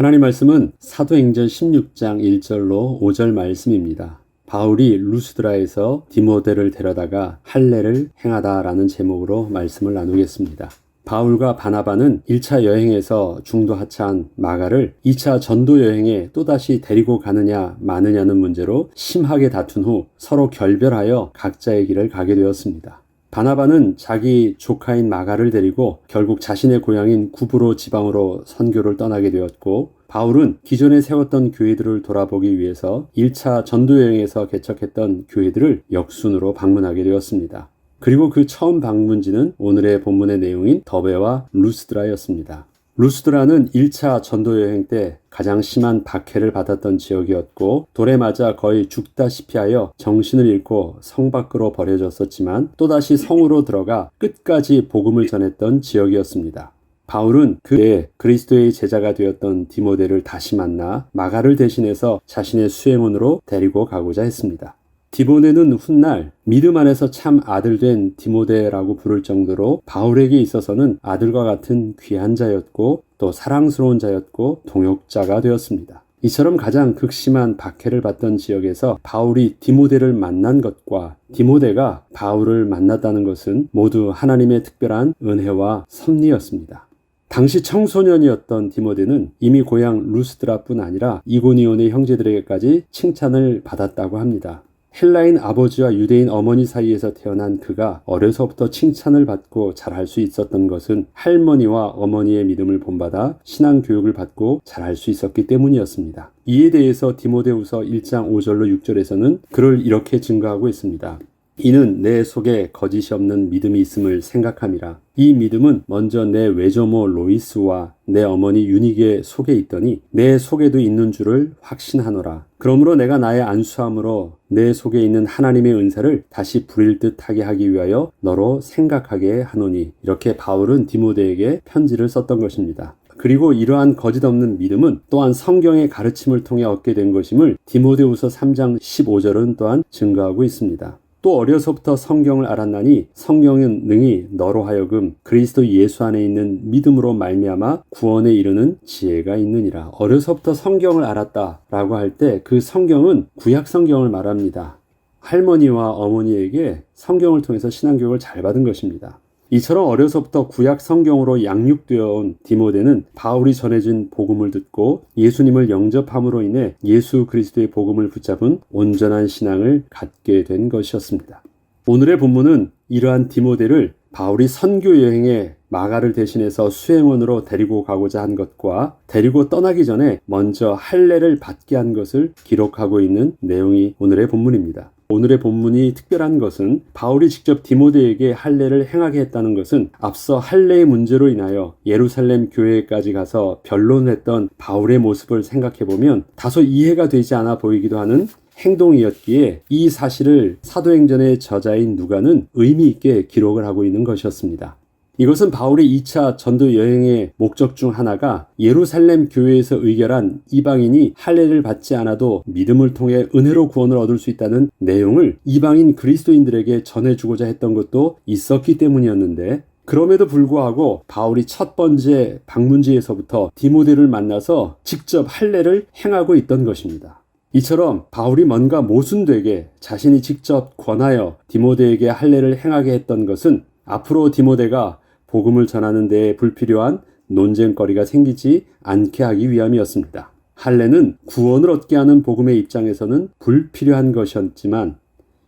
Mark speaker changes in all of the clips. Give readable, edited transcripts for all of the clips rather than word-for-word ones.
Speaker 1: 하나님 말씀은 사도행전 16장 1절로 5절 말씀입니다. 바울이 루스드라에서 디모데를 데려다가 할례를 행하다라는 제목으로 말씀을 나누겠습니다. 바울과 바나바는 1차 여행에서 중도 하차한 마가를 2차 전도 여행에 또다시 데리고 가느냐 마느냐는 문제로 심하게 다툰 후 서로 결별하여 각자의 길을 가게 되었습니다. 바나바는 자기 조카인 마가를 데리고 결국 자신의 고향인 구브로 지방으로 선교를 떠나게 되었고, 바울은 기존에 세웠던 교회들을 돌아보기 위해서 1차 전도여행에서 개척했던 교회들을 역순으로 방문하게 되었습니다. 그리고 그 처음 방문지는 오늘의 본문의 내용인 더베와 루스드라였습니다. 루스드라는 1차 전도여행 때 가장 심한 박해를 받았던 지역이었고, 돌에 맞아 거의 죽다시피 하여 정신을 잃고 성 밖으로 버려졌었지만 또다시 성으로 들어가 끝까지 복음을 전했던 지역이었습니다. 바울은 그때 그리스도의 제자가 되었던 디모데를 다시 만나 마가를 대신해서 자신의 수행원으로 데리고 가고자 했습니다. 디모데는 훗날 믿음 안에서 참 아들 된 디모데라고 부를 정도로 바울에게 있어서는 아들과 같은 귀한 자였고 또 사랑스러운 자였고 동역자가 되었습니다. 이처럼 가장 극심한 박해를 받던 지역에서 바울이 디모데를 만난 것과 디모데가 바울을 만났다는 것은 모두 하나님의 특별한 은혜와 섭리였습니다. 당시 청소년이었던 디모데는 이미 고향 루스드라뿐 아니라 이고니온의 형제들에게까지 칭찬을 받았다고 합니다. 헬라인 아버지와 유대인 어머니 사이에서 태어난 그가 어려서부터 칭찬을 받고 잘할 수 있었던 것은 할머니와 어머니의 믿음을 본받아 신앙 교육을 받고 잘할 수 있었기 때문이었습니다. 이에 대해서 디모데후서 1장 5절로 6절에서는 그를 이렇게 증거하고 있습니다. 이는 내 속에 거짓이 없는 믿음이 있음을 생각함이라. 이 믿음은 먼저 내 외조모 로이스와 내 어머니 유니게 속에 있더니 내 속에도 있는 줄을 확신하노라. 그러므로 내가 나의 안수함으로 내 속에 있는 하나님의 은사를 다시 부릴 듯하게 하기 위하여 너로 생각하게 하노니. 이렇게 바울은 디모데에게 편지를 썼던 것입니다. 그리고 이러한 거짓 없는 믿음은 또한 성경의 가르침을 통해 얻게 된 것임을 디모데후서 3장 15절은 또한 증거하고 있습니다. 또 어려서부터 성경을 알았나니 성경은 능히 너로 하여금 그리스도 예수 안에 있는 믿음으로 말미암아 구원에 이르는 지혜가 있느니라. 어려서부터 성경을 알았다라고 할 때 그 성경은 구약 성경을 말합니다. 할머니와 어머니에게 성경을 통해서 신앙교육을 잘 받은 것입니다. 이처럼 어려서부터 구약 성경으로 양육되어 온 디모데는 바울이 전해진 복음을 듣고 예수님을 영접함으로 인해 예수 그리스도의 복음을 붙잡은 온전한 신앙을 갖게 된 것이었습니다. 오늘의 본문은 이러한 디모데를 바울이 선교 여행에 마가를 대신해서 수행원으로 데리고 가고자 한 것과 데리고 떠나기 전에 먼저 할례를 받게 한 것을 기록하고 있는 내용이 오늘의 본문입니다. 오늘의 본문이 특별한 것은 바울이 직접 디모데에게 할례를 행하게 했다는 것은 앞서 할례의 문제로 인하여 예루살렘 교회까지 가서 변론했던 바울의 모습을 생각해보면 다소 이해가 되지 않아 보이기도 하는 행동이었기에 이 사실을 사도행전의 저자인 누가는 의미 있게 기록을 하고 있는 것이었습니다. 이것은 바울의 2차 전도 여행의 목적 중 하나가 예루살렘 교회에서 의결한 이방인이 할례를 받지 않아도 믿음을 통해 은혜로 구원을 얻을 수 있다는 내용을 이방인 그리스도인들에게 전해주고자 했던 것도 있었기 때문이었는데, 그럼에도 불구하고 바울이 첫 번째 방문지에서부터 디모데를 만나서 직접 할례를 행하고 있던 것입니다. 이처럼 바울이 뭔가 모순되게 자신이 직접 권하여 디모데에게 할례를 행하게 했던 것은 앞으로 디모데가 복음을 전하는 데에 불필요한 논쟁거리가 생기지 않게 하기 위함이었습니다. 할례는 구원을 얻게 하는 복음의 입장에서는 불필요한 것이었지만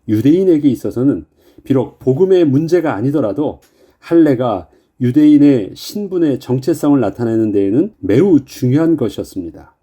Speaker 1: 유대인에게 있어서는 비록 복음의 문제가 아니더라도 할례가 유대인의 신분의 정체성을 나타내는 데에는 매우 중요한 것이었습니다.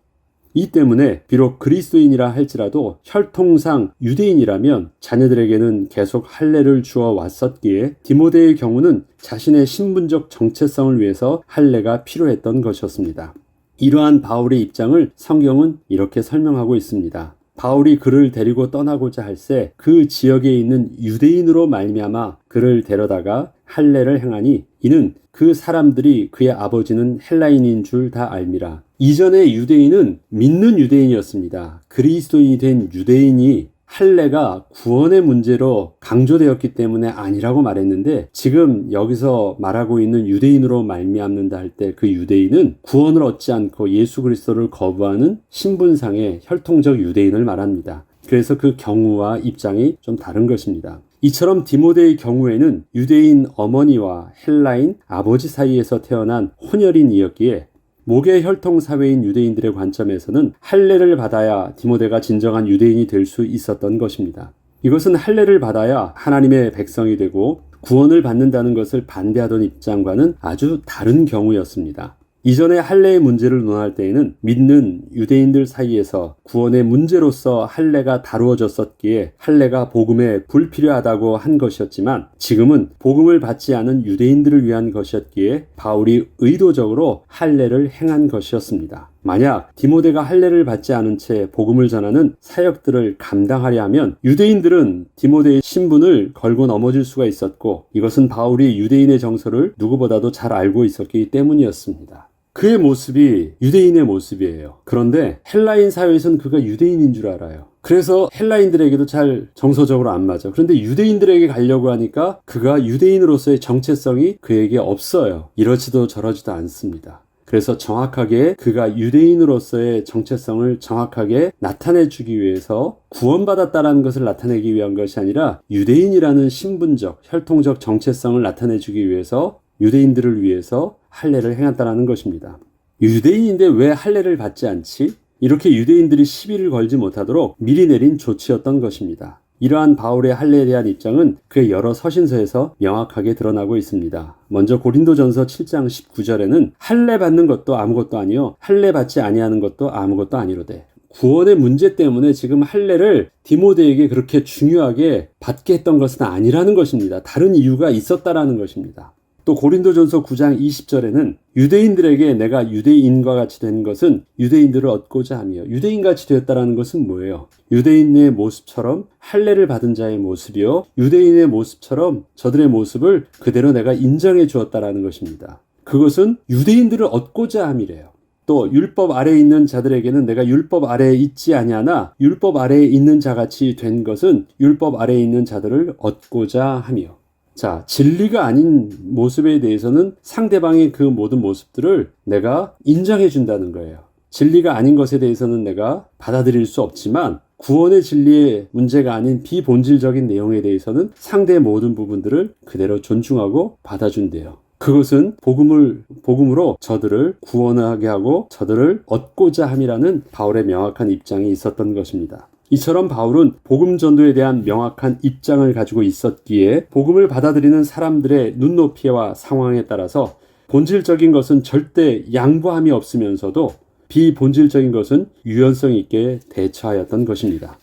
Speaker 1: 이 때문에 비록 그리스도인이라 할지라도 혈통상 유대인이라면 자녀들에게는 계속 할례를 주어 왔었기에 디모데의 경우는 자신의 신분적 정체성을 위해서 할례가 필요했던 것이었습니다. 이러한 바울의 입장을 성경은 이렇게 설명하고 있습니다. 바울이 그를 데리고 떠나고자 할새 그 지역에 있는 유대인으로 말미암아 그를 데려다가 할례를 행하니 이는 그 사람들이 그의 아버지는 헬라인인 줄 다 알미라. 이전의 유대인은 믿는 유대인이었습니다. 그리스도인이 된 유대인이 할례가 구원의 문제로 강조되었기 때문에 아니라고 말했는데, 지금 여기서 말하고 있는 유대인으로 말미암는다 할 때 그 유대인은 구원을 얻지 않고 예수 그리스도를 거부하는 신분상의 혈통적 유대인을 말합니다. 그래서 그 경우와 입장이 좀 다른 것입니다. 이처럼 디모데의 경우에는 유대인 어머니와 헬라인 아버지 사이에서 태어난 혼혈인이었기에 모계 혈통 사회인 유대인들의 관점에서는 할례를 받아야 디모데가 진정한 유대인이 될 수 있었던 것입니다. 이것은 할례를 받아야 하나님의 백성이 되고 구원을 받는다는 것을 반대하던 입장과는 아주 다른 경우였습니다. 이전에 할례의 문제를 논할 때에는 믿는 유대인들 사이에서 구원의 문제로서 할례가 다루어졌었기에 할례가 복음에 불필요하다고 한 것이었지만, 지금은 복음을 받지 않은 유대인들을 위한 것이었기에 바울이 의도적으로 할례를 행한 것이었습니다. 만약 디모데가 할례를 받지 않은 채 복음을 전하는 사역들을 감당하려 하면 유대인들은 디모데의 신분을 걸고 넘어질 수가 있었고, 이것은 바울이 유대인의 정서를 누구보다도 잘 알고 있었기 때문이었습니다. 그의 모습이 유대인의 모습이에요. 그런데 헬라인 사회에서는 그가 유대인인 줄 알아요. 그래서 헬라인들에게도 잘 정서적으로 안 맞아. 그런데 유대인들에게 가려고 하니까 그가 유대인으로서의 정체성이 그에게 없어요. 이러지도 저러지도 않습니다. 그래서 정확하게 그가 유대인으로서의 정체성을 정확하게 나타내주기 위해서 구원받았다라는 것을 나타내기 위한 것이 아니라 유대인이라는 신분적, 혈통적 정체성을 나타내주기 위해서 유대인들을 위해서 할례를 행했다라는 것입니다. 유대인인데 왜 할례를 받지 않지? 이렇게 유대인들이 시비를 걸지 못하도록 미리 내린 조치였던 것입니다. 이러한 바울의 할례에 대한 입장은 그의 여러 서신서에서 명확하게 드러나고 있습니다. 먼저 고린도전서 7장 19절에는 할례 받는 것도 아무것도 아니요 할례 받지 아니하는 것도 아무것도 아니로되. 구원의 문제 때문에 지금 할례를 디모데에게 그렇게 중요하게 받게 했던 것은 아니라는 것입니다. 다른 이유가 있었다라는 것입니다. 또 고린도전서 9장 20절에는 유대인들에게 내가 유대인과 같이 된 것은 유대인들을 얻고자 하며, 유대인같이 되었다라는 것은 뭐예요? 유대인의 모습처럼 할례를 받은 자의 모습이요, 유대인의 모습처럼 저들의 모습을 그대로 내가 인정해 주었다라는 것입니다. 그것은 유대인들을 얻고자 함이래요. 또 율법 아래에 있는 자들에게는 내가 율법 아래에 있지 아니하나 율법 아래에 있는 자같이 된 것은 율법 아래에 있는 자들을 얻고자 하며. 자, 진리가 아닌 모습에 대해서는 상대방의 그 모든 모습들을 내가 인정해 준다는 거예요. 진리가 아닌 것에 대해서는 내가 받아들일 수 없지만 구원의 진리의 문제가 아닌 비본질적인 내용에 대해서는 상대의 모든 부분들을 그대로 존중하고 받아준대요. 그것은 복음으로 저들을 구원하게 하고 저들을 얻고자 함이라는 바울의 명확한 입장이 있었던 것입니다. 이처럼 바울은 복음 전도에 대한 명확한 입장을 가지고 있었기에 복음을 받아들이는 사람들의 눈높이와 상황에 따라서 본질적인 것은 절대 양보함이 없으면서도 비본질적인 것은 유연성 있게 대처하였던 것입니다.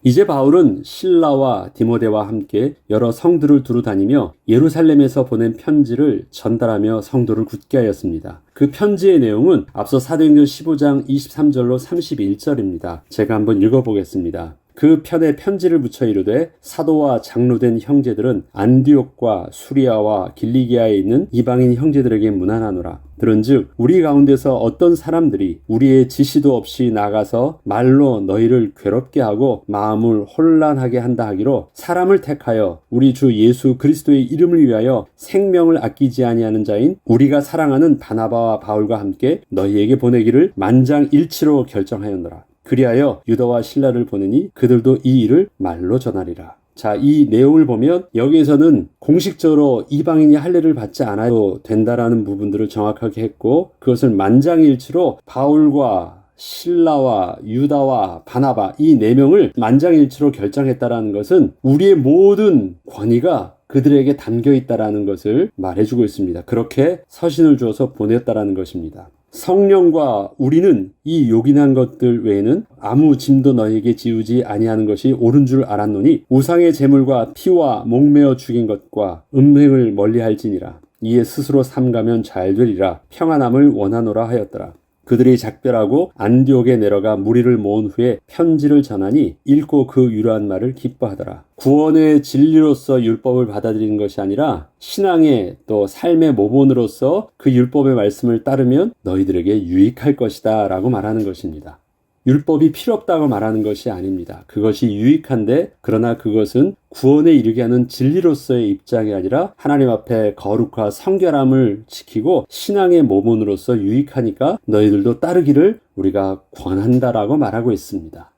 Speaker 1: 이제 바울은 실라와 디모데와 함께 여러 성들을 두루 다니며 예루살렘에서 보낸 편지를 전달하며 성도를 굳게 하였습니다. 그 편지의 내용은 앞서 사도행전 15장 23절로 31절입니다. 제가 한번 읽어보겠습니다. 그 편에 편지를 붙여 이르되 사도와 장로된 형제들은 안디옥과 수리아와 길리기아에 있는 이방인 형제들에게 문안하노라. 들은즉 우리 가운데서 어떤 사람들이 우리의 지시도 없이 나가서 말로 너희를 괴롭게 하고 마음을 혼란하게 한다 하기로 사람을 택하여 우리 주 예수 그리스도의 이름을 위하여 생명을 아끼지 아니하는 자인 우리가 사랑하는 바나바와 바울과 함께 너희에게 보내기를 만장일치로 결정하였노라. 그리하여 유다와 실라를 보내니 그들도 이 일을 말로 전하리라. 자, 이 내용을 보면 여기에서는 공식적으로 이방인이 할례를 받지 않아도 된다라는 부분들을 정확하게 했고, 그것을 만장일치로 바울과 실라와 유다와 바나바 이 네 명을 만장일치로 결정했다라는 것은 우리의 모든 권위가 그들에게 담겨 있다라는 것을 말해주고 있습니다. 그렇게 서신을 주어서 보냈다라는 것입니다. 성령과 우리는 이 요긴한 것들 외에는 아무 짐도 너희에게 지우지 아니하는 것이 옳은 줄 알았노니 우상의 제물과 피와 목매어 죽인 것과 음행을 멀리할지니라. 이에 스스로 삼가면 잘 되리라. 평안함을 원하노라 하였더라. 그들이 작별하고 안디옥에 내려가 무리를 모은 후에 편지를 전하니 읽고 그 유로한 말을 기뻐하더라. 구원의 진리로서 율법을 받아들이는 것이 아니라 신앙의 또 삶의 모본으로서 그 율법의 말씀을 따르면 너희들에게 유익할 것이다 라고 말하는 것입니다. 율법이 필요 없다고 말하는 것이 아닙니다. 그것이 유익한데 그러나 그것은 구원에 이르게 하는 진리로서의 입장이 아니라 하나님 앞에 거룩과 성결함을 지키고 신앙의 모본으로서 유익하니까 너희들도 따르기를 우리가 권한다라고 말하고 있습니다.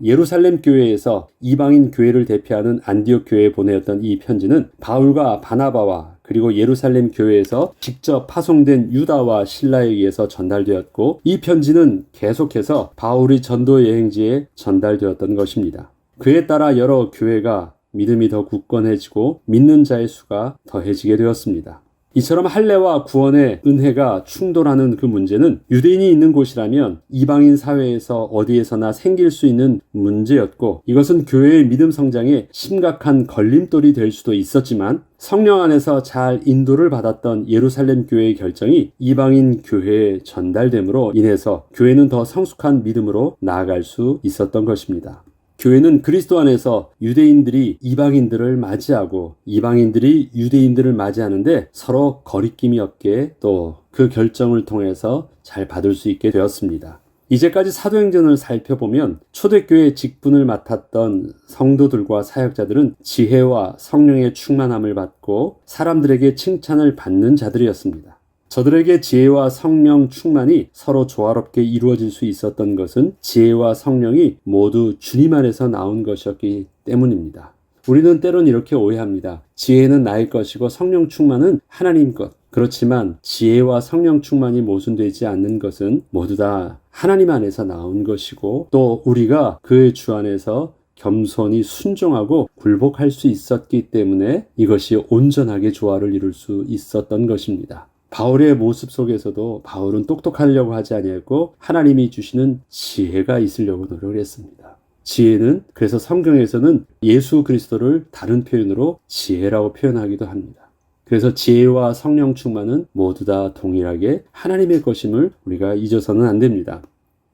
Speaker 1: 예루살렘 교회에서 이방인 교회를 대표하는 안디옥 교회에 보내었던 이 편지는 바울과 바나바와 그리고 예루살렘 교회에서 직접 파송된 유다와 실라에 의해서 전달되었고, 이 편지는 계속해서 바울이 전도 여행지에 전달되었던 것입니다. 그에 따라 여러 교회가 믿음이 더 굳건해지고 믿는 자의 수가 더해지게 되었습니다. 이처럼 할례와 구원의 은혜가 충돌하는 그 문제는 유대인이 있는 곳이라면 이방인 사회에서 어디에서나 생길 수 있는 문제였고, 이것은 교회의 믿음 성장에 심각한 걸림돌이 될 수도 있었지만 성령 안에서 잘 인도를 받았던 예루살렘 교회의 결정이 이방인 교회에 전달됨으로 인해서 교회는 더 성숙한 믿음으로 나아갈 수 있었던 것입니다. 교회는 그리스도 안에서 유대인들이 이방인들을 맞이하고 이방인들이 유대인들을 맞이하는데 서로 거리낌이 없게 또 그 결정을 통해서 잘 받을 수 있게 되었습니다. 이제까지 사도행전을 살펴보면 초대교회 직분을 맡았던 성도들과 사역자들은 지혜와 성령의 충만함을 받고 사람들에게 칭찬을 받는 자들이었습니다. 저들에게 지혜와 성령 충만이 서로 조화롭게 이루어질 수 있었던 것은 지혜와 성령이 모두 주님 안에서 나온 것이었기 때문입니다. 우리는 때론 이렇게 오해합니다. 지혜는 나의 것이고 성령 충만은 하나님 것. 그렇지만 지혜와 성령 충만이 모순되지 않는 것은 모두 다 하나님 안에서 나온 것이고, 또 우리가 그의 주 안에서 겸손히 순종하고 굴복할 수 있었기 때문에 이것이 온전하게 조화를 이룰 수 있었던 것입니다. 바울의 모습 속에서도 바울은 똑똑하려고 하지 아니했고 하나님이 주시는 지혜가 있으려고 노력을 했습니다. 지혜는 그래서 성경에서는 예수 그리스도를 다른 표현으로 지혜라고 표현하기도 합니다. 그래서 지혜와 성령 충만은 모두 다 동일하게 하나님의 것임을 우리가 잊어서는 안 됩니다.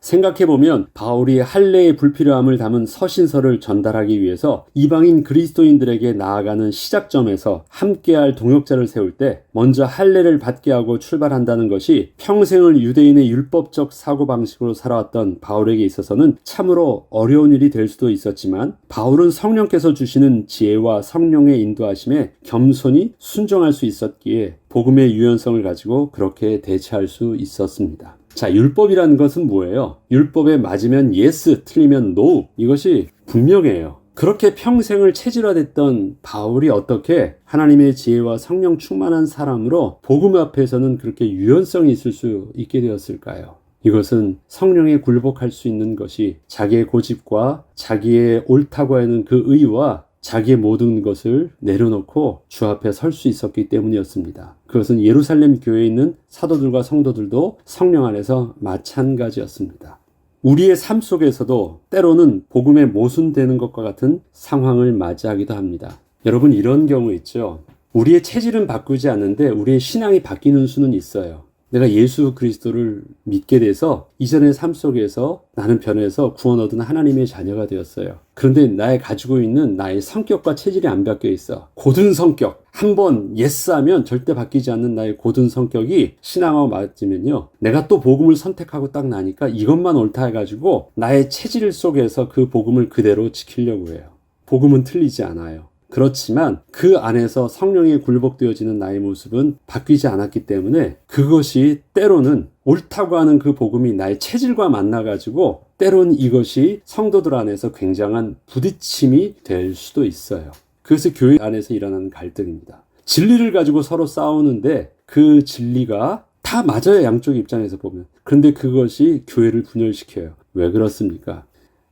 Speaker 1: 생각해보면 바울이 할례의 불필요함을 담은 서신서를 전달하기 위해서 이방인 그리스도인들에게 나아가는 시작점에서 함께할 동역자를 세울 때 먼저 할례를 받게 하고 출발한다는 것이 평생을 유대인의 율법적 사고방식으로 살아왔던 바울에게 있어서는 참으로 어려운 일이 될 수도 있었지만, 바울은 성령께서 주시는 지혜와 성령의 인도하심에 겸손히 순종할 수 있었기에 복음의 유연성을 가지고 그렇게 대처할 수 있었습니다. 자, 율법이라는 것은 뭐예요? 율법에 맞으면 yes, 틀리면 no. 이것이 분명해요. 그렇게 평생을 체질화됐던 바울이 어떻게 하나님의 지혜와 성령 충만한 사람으로 복음 앞에서는 그렇게 유연성이 있을 수 있게 되었을까요? 이것은 성령에 굴복할 수 있는 것이 자기의 고집과 자기의 옳다고 하는 그 의와 자기의 모든 것을 내려놓고 주 앞에 설 수 있었기 때문이었습니다. 그것은 예루살렘 교회에 있는 사도들과 성도들도 성령 안에서 마찬가지였습니다. 우리의 삶 속에서도 때로는 복음에 모순되는 것과 같은 상황을 맞이하기도 합니다. 여러분, 이런 경우 있죠. 우리의 체질은 바꾸지 않는데 우리의 신앙이 바뀌는 수는 있어요. 내가 예수 그리스도를 믿게 돼서 이전의 삶 속에서 나는 변해서 구원 얻은 하나님의 자녀가 되었어요. 그런데 나의 가지고 있는 나의 성격과 체질이 안 바뀌어 있어. 고든 성격. 한번 예스하면 절대 바뀌지 않는 나의 고든 성격이 신앙하고 맞으면요, 내가 또 복음을 선택하고 딱 나니까 이것만 옳다 해가지고 나의 체질 속에서 그 복음을 그대로 지키려고 해요. 복음은 틀리지 않아요. 그렇지만 그 안에서 성령에 굴복되어지는 나의 모습은 바뀌지 않았기 때문에 그것이 때로는 옳다고 하는 그 복음이 나의 체질과 만나가지고 때론 이것이 성도들 안에서 굉장한 부딪힘이 될 수도 있어요. 그것이 교회 안에서 일어나는 갈등입니다. 진리를 가지고 서로 싸우는데 그 진리가 다 맞아요, 양쪽 입장에서 보면. 그런데 그것이 교회를 분열시켜요. 왜 그렇습니까?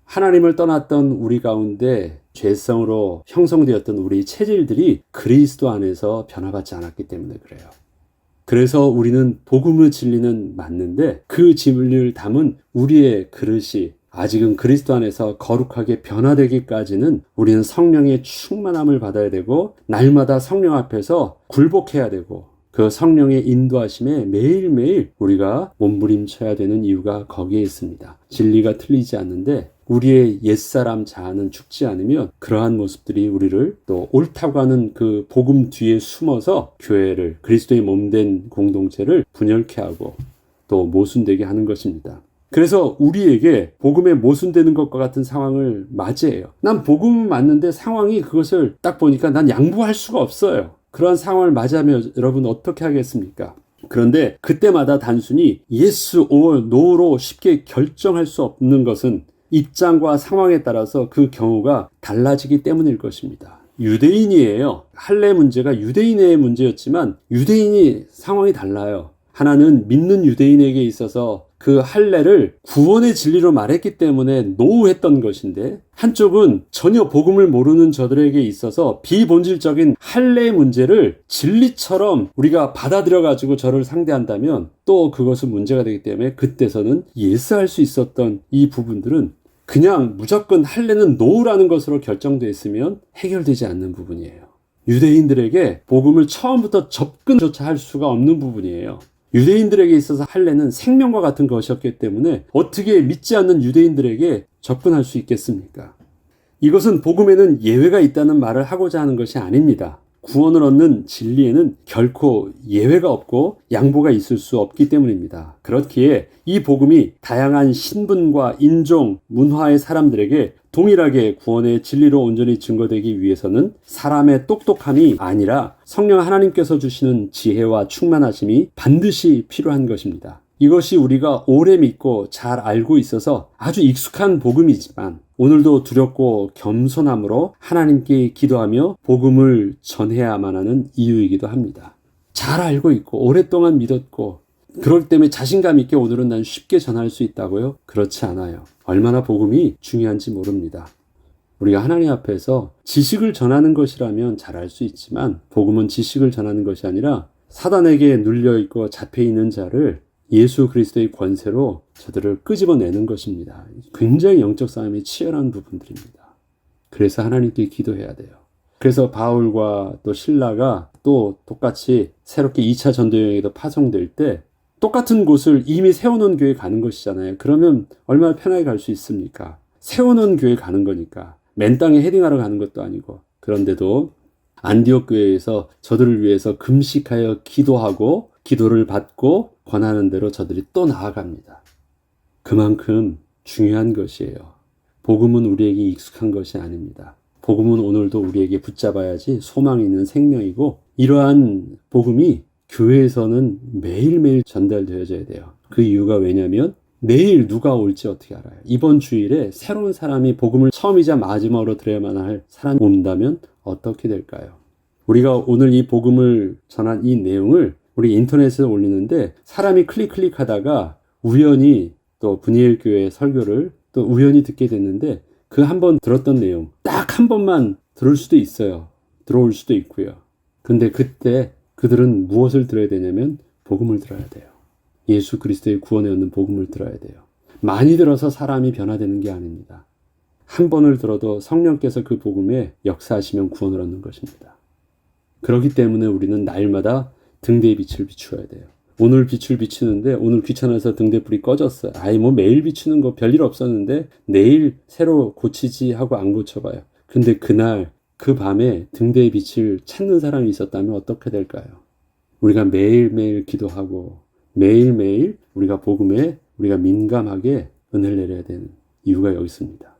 Speaker 1: 하나님을 떠났던 우리 가운데 죄성으로 형성되었던 우리 체질들이 그리스도 안에서 변화받지 않았기 때문에 그래요. 그래서 우리는 복음의 진리는 맞는데 그 진리를 담은 우리의 그릇이 아직은 그리스도 안에서 거룩하게 변화되기까지는 우리는 성령의 충만함을 받아야 되고 날마다 성령 앞에서 굴복해야 되고 그 성령의 인도하심에 매일매일 우리가 몸부림쳐야 되는 이유가 거기에 있습니다. 진리가 틀리지 않는데 우리의 옛사람 자아는 죽지 않으면 그러한 모습들이 우리를 또 옳다고 하는 그 복음 뒤에 숨어서 교회를, 그리스도의 몸된 공동체를 분열케 하고 또 모순되게 하는 것입니다. 그래서 우리에게 복음에 모순되는 것과 같은 상황을 맞이해요. 난 복음은 맞는데 상황이 그것을 딱 보니까 난 양보할 수가 없어요. 그런 상황을 맞이하면 여러분 어떻게 하겠습니까? 그런데 그때마다 단순히 yes or no로 쉽게 결정할 수 없는 것은 입장과 상황에 따라서 그 경우가 달라지기 때문일 것입니다. 유대인이에요. 할례 문제가 유대인의 문제였지만 유대인이 상황이 달라요. 하나는 믿는 유대인에게 있어서 그 할례를 구원의 진리로 말했기 때문에 노했던 것인데, 한쪽은 전혀 복음을 모르는 저들에게 있어서 비본질적인 할례 문제를 진리처럼 우리가 받아들여 가지고 저를 상대한다면 또 그것은 문제가 되기 때문에 그때서는 예스할 수 있었던 이 부분들은 그냥 무조건 할례는 노라는 것으로 결정되어 있으면 해결되지 않는 부분이에요. 유대인들에게 복음을 처음부터 접근조차 할 수가 없는 부분이에요. 유대인들에게 있어서 할례는 생명과 같은 것이었기 때문에 어떻게 믿지 않는 유대인들에게 접근할 수 있겠습니까? 이것은 복음에는 예외가 있다는 말을 하고자 하는 것이 아닙니다. 구원을 얻는 진리에는 결코 예외가 없고 양보가 있을 수 없기 때문입니다. 그렇기에 이 복음이 다양한 신분과 인종, 문화의 사람들에게 동일하게 구원의 진리로 온전히 증거되기 위해서는 사람의 똑똑함이 아니라 성령 하나님께서 주시는 지혜와 충만하심이 반드시 필요한 것입니다. 이것이 우리가 오래 믿고 잘 알고 있어서 아주 익숙한 복음이지만 오늘도 두렵고 겸손함으로 하나님께 기도하며 복음을 전해야만 하는 이유이기도 합니다. 잘 알고 있고 오랫동안 믿었고 그럴 때문에 자신감 있게 오늘은 난 쉽게 전할 수 있다고요? 그렇지 않아요. 얼마나 복음이 중요한지 모릅니다. 우리가 하나님 앞에서 지식을 전하는 것이라면 잘할 수 있지만 복음은 지식을 전하는 것이 아니라 사단에게 눌려있고 잡혀있는 자를 예수 그리스도의 권세로 저들을 끄집어내는 것입니다. 굉장히 영적 싸움이 치열한 부분들입니다. 그래서 하나님께 기도해야 돼요. 그래서 바울과 또 실라가 또 똑같이 새롭게 2차 전도 여행에도 파송될 때 똑같은 곳을 이미 세워놓은 교회에 가는 것이잖아요. 그러면 얼마나 편하게 갈 수 있습니까? 세워놓은 교회에 가는 거니까. 맨 땅에 헤딩하러 가는 것도 아니고. 그런데도 안디옥 교회에서 저들을 위해서 금식하여 기도하고 기도를 받고 권하는 대로 저들이 또 나아갑니다. 그만큼 중요한 것이에요. 복음은 우리에게 익숙한 것이 아닙니다. 복음은 오늘도 우리에게 붙잡아야지 소망이 있는 생명이고 이러한 복음이 교회에서는 매일매일 전달되어져야 돼요. 그 이유가 왜냐면 내일 누가 올지 어떻게 알아요? 이번 주일에 새로운 사람이 복음을 처음이자 마지막으로 들어야만 할 사람이 온다면 어떻게 될까요? 우리가 오늘 이 복음을 전한 이 내용을 우리 인터넷에 올리는데 사람이 클릭하다가 우연히 또 분이엘 교회 설교를 또 우연히 듣게 됐는데 그 한 번 들었던 내용 딱 한 번만 들을 수도 있어요. 들어올 수도 있고요. 근데 그때 그들은 무엇을 들어야 되냐면 복음을 들어야 돼요. 예수 그리스도의 구원에 얻는 복음을 들어야 돼요. 많이 들어서 사람이 변화되는 게 아닙니다. 한 번을 들어도 성령께서 그 복음에 역사하시면 구원을 얻는 것입니다. 그렇기 때문에 우리는 날마다 등대의 빛을 비추어야 돼요. 오늘 빛을 비추는데 오늘 귀찮아서 등대불이 꺼졌어요. 뭐 매일 비추는 거 별일 없었는데 내일 새로 고치지 하고 안 고쳐봐요. 근데 그날 그 밤에 등대의 빛을 찾는 사람이 있었다면 어떻게 될까요? 우리가 매일매일 기도하고 매일매일 우리가 복음에 우리가 민감하게 은혜를 내려야 되는 이유가 여기 있습니다.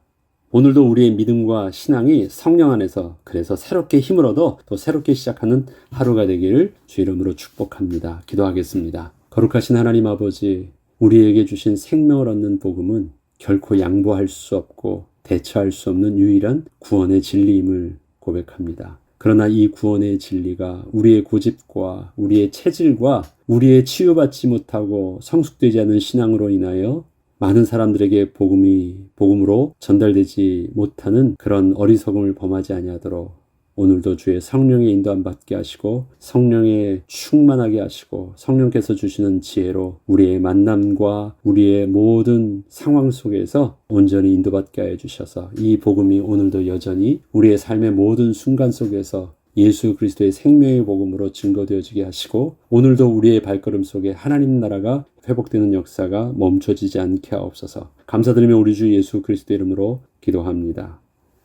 Speaker 1: 오늘도 우리의 믿음과 신앙이 성령 안에서 그래서 새롭게 힘을 얻어 또 새롭게 시작하는 하루가 되기를 주 이름으로 축복합니다. 기도하겠습니다. 거룩하신 하나님 아버지, 우리에게 주신 생명을 얻는 복음은 결코 양보할 수 없고 대처할 수 없는 유일한 구원의 진리임을 고백합니다. 그러나 이 구원의 진리가 우리의 고집과 우리의 체질과 우리의 치유받지 못하고 성숙되지 않은 신앙으로 인하여 많은 사람들에게 복음으로 전달되지 못하는 그런 어리석음을 범하지 아니하도록 오늘도 주의 성령의 인도함 받게 하시고 성령에 충만하게 하시고 성령께서 주시는 지혜로 우리의 만남과 우리의 모든 상황 속에서 온전히 인도받게 해 주셔서 이 복음이 오늘도 여전히 우리의 삶의 모든 순간 속에서 예수 그리스도의 생명의 복음으로 증거되어지게 하시고 오늘도 우리의 발걸음 속에 하나님 나라가 회복되는 역사가 멈춰지지 않게 하옵소서. 감사드리며 우리 주 예수 그리스도 이름으로 기도합니다.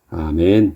Speaker 1: 아멘.